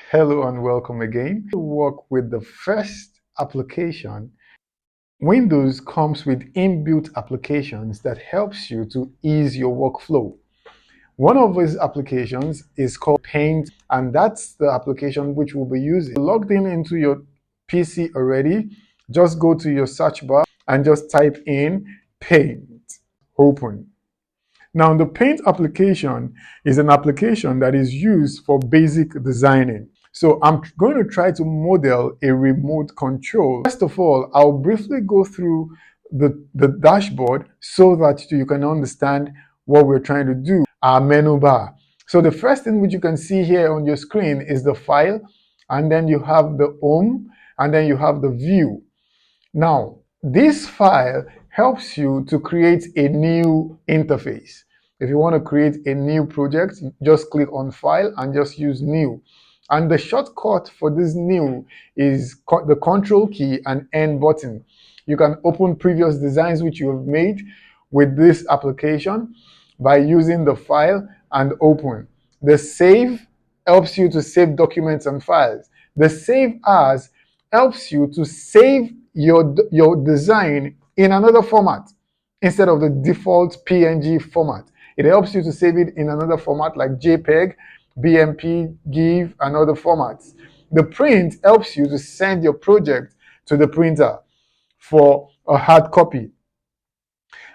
Hello and welcome again. To work with the first application, Windows comes with inbuilt applications that helps you to ease your workflow. One of these applications is called Paint, and that's the application which we'll be using. Logged in into your PC already, just go to your search bar and just type in Paint. Open. Now, the Paint application is an application that is used for basic designing. So I'm going to try to model a remote control. First of all, I'll briefly go through the dashboard so that you can understand what we're trying to do. Our menu bar. So the first thing which you can see here on your screen is the file, and then you have the home, and then you have the view. Now, this file helps you to create a new interface. If you want to create a new project, just click on File and just use New. And the shortcut for this new is the Control key and N button. You can open previous designs which you have made with this application by using the File and Open. The Save helps you to save documents and files. The Save As helps you to save your design in another format instead of the default PNG format. It helps you to save it in another format like JPEG, BMP, GIF, and other formats. The print helps you to send your project to the printer for a hard copy.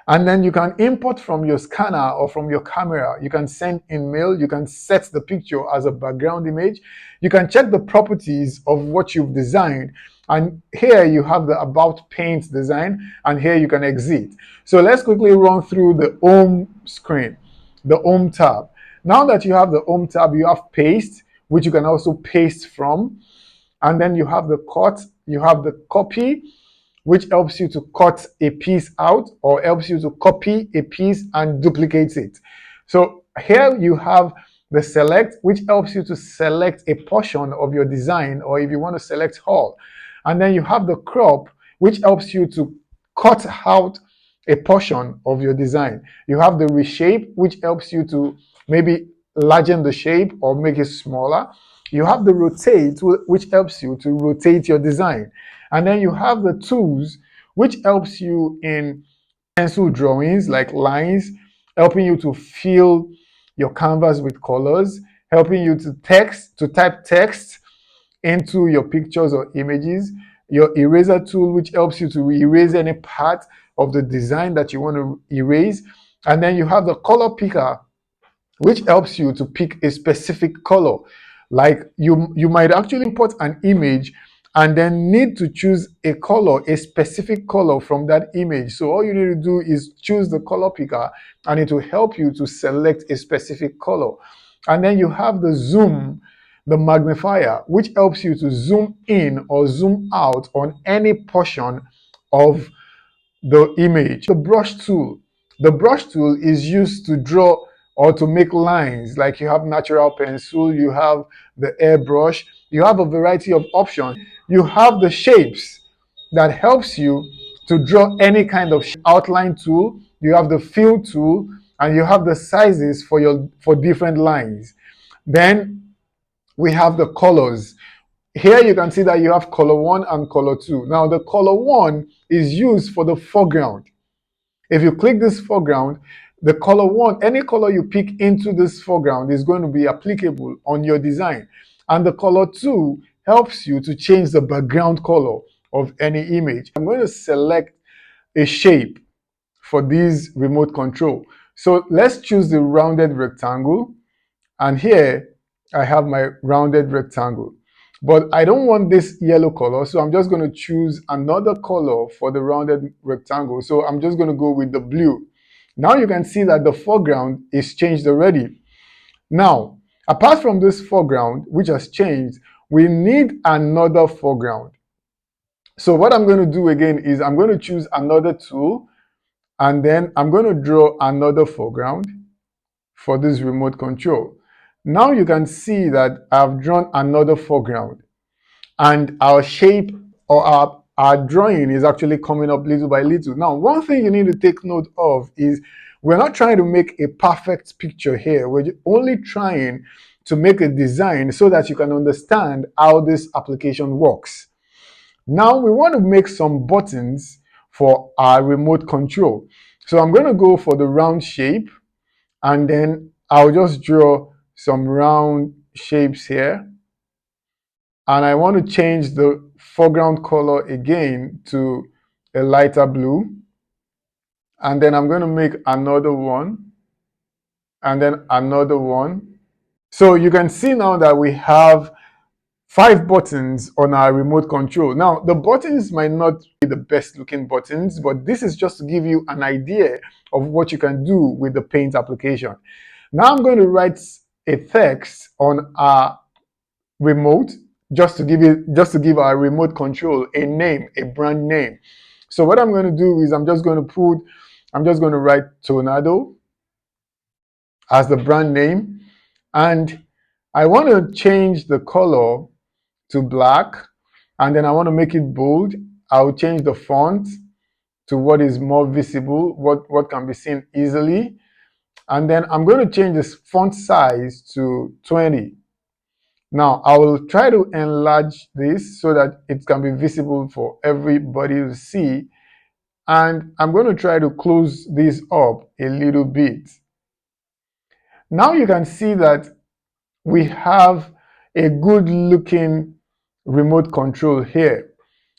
And then you can import from your scanner or from your camera. You can send in mail. You can set the picture as a background image. You can check the properties of what you've designed. And here you have the About Paint design, and here you can exit. So let's quickly run through the home screen, the home tab. Now that you have the home tab, you have paste, which you can also paste from. And then you have the cut, you have the copy, which helps you to cut a piece out or helps you to copy a piece and duplicate it. So here you have the select, which helps you to select a portion of your design, or if you want to select all. And then you have the crop, which helps you to cut out a portion of your design. You have the reshape, which helps you to maybe largen the shape or make it smaller. You have the rotate, which helps you to rotate your design. And then you have the tools, which helps you in pencil drawings like lines, helping you to fill your canvas with colors, helping you to type text into your pictures or images. Your eraser tool, which helps you to erase any part of the design that you want to erase. And then you have the color picker, which helps you to pick a specific color. Like you might actually import an image and then need to choose a color, a specific color from that image. So all you need to do is choose the color picker and it will help you to select a specific color. And then you have the zoom, the magnifier, which helps you to zoom in or zoom out on any portion of the image. The brush tool is used to draw or to make lines. Like you have natural pencil, you have the airbrush, you have a variety of options. You have the shapes that helps you to draw any kind of outline tool. You have the fill tool, and you have the sizes for different lines. Then we have the colors. Here you can see that you have color 1 and color 2. Now the color 1 is used for the foreground. If you click this foreground, the color 1, any color you pick into this foreground is going to be applicable on your design. And the color 2 helps you to change the background color of any image. I'm going to select a shape for this remote control. So let's choose the rounded rectangle. And here I have my rounded rectangle. But I don't want this yellow color, so I'm just going to choose another color for the rounded rectangle. So I'm just going to go with the blue. Now you can see that the foreground is changed already. Now, apart from this foreground, which has changed, we need another foreground. So what I'm going to do again is I'm going to choose another tool, and then I'm going to draw another foreground for this remote control. Now you can see that I've drawn another foreground, and our shape or our drawing is actually coming up little by little. Now, one thing you need to take note of is we're not trying to make a perfect picture here. We're only trying to make a design so that you can understand how this application works. Now we want to make some buttons for our remote control. So I'm going to go for the round shape, and then I'll just draw some round shapes here. And I want to change the foreground color again to a lighter blue. And then I'm going to make another one, and then another one. So you can see now that we have 5 buttons on our remote control. Now, the buttons might not be the best looking buttons, but this is just to give you an idea of what you can do with the Paint application. Now I'm going to write a text on our remote just to give our remote control a name, a brand name. So what I'm going to do is I'm just going to write Tornado as the brand name, and I want to change the color to black, and then I want to make it bold. I'll change the font to what is more visible, what can be seen easily, and then I'm going to change this font size to 20. Now I will try to enlarge this so that it can be visible for everybody to see, and I'm going to try to close this up a little bit. Now you can see that we have a good looking remote control here.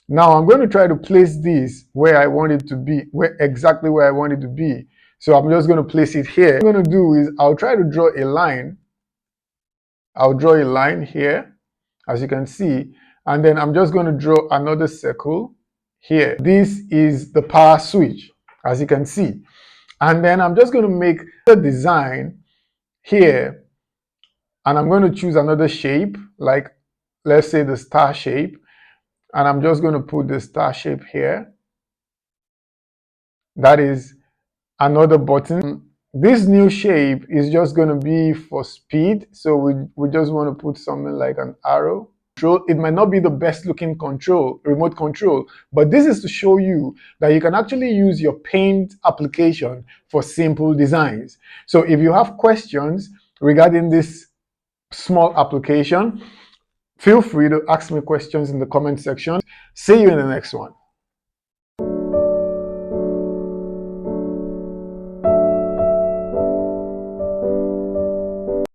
Now I'm going to try to place this where I want it to be, exactly where I want it to be. So I'm just going to place it here. What I'm going to do is I'll try to draw a line. I'll draw a line here, as you can see, and then I'm just going to draw another circle here. This is the power switch, as you can see. And then I'm just going to make the design here, and I'm going to choose another shape, like let's say the star shape, and I'm just going to put the star shape here. That is another button. This new shape is just going to be for speed, so we just want to put something like an arrow. It might not be the best looking remote control, but this is to show you that you can actually use your Paint application for simple designs. So if you have questions regarding this small application, feel free to ask me questions in the comment section. See you in the next one.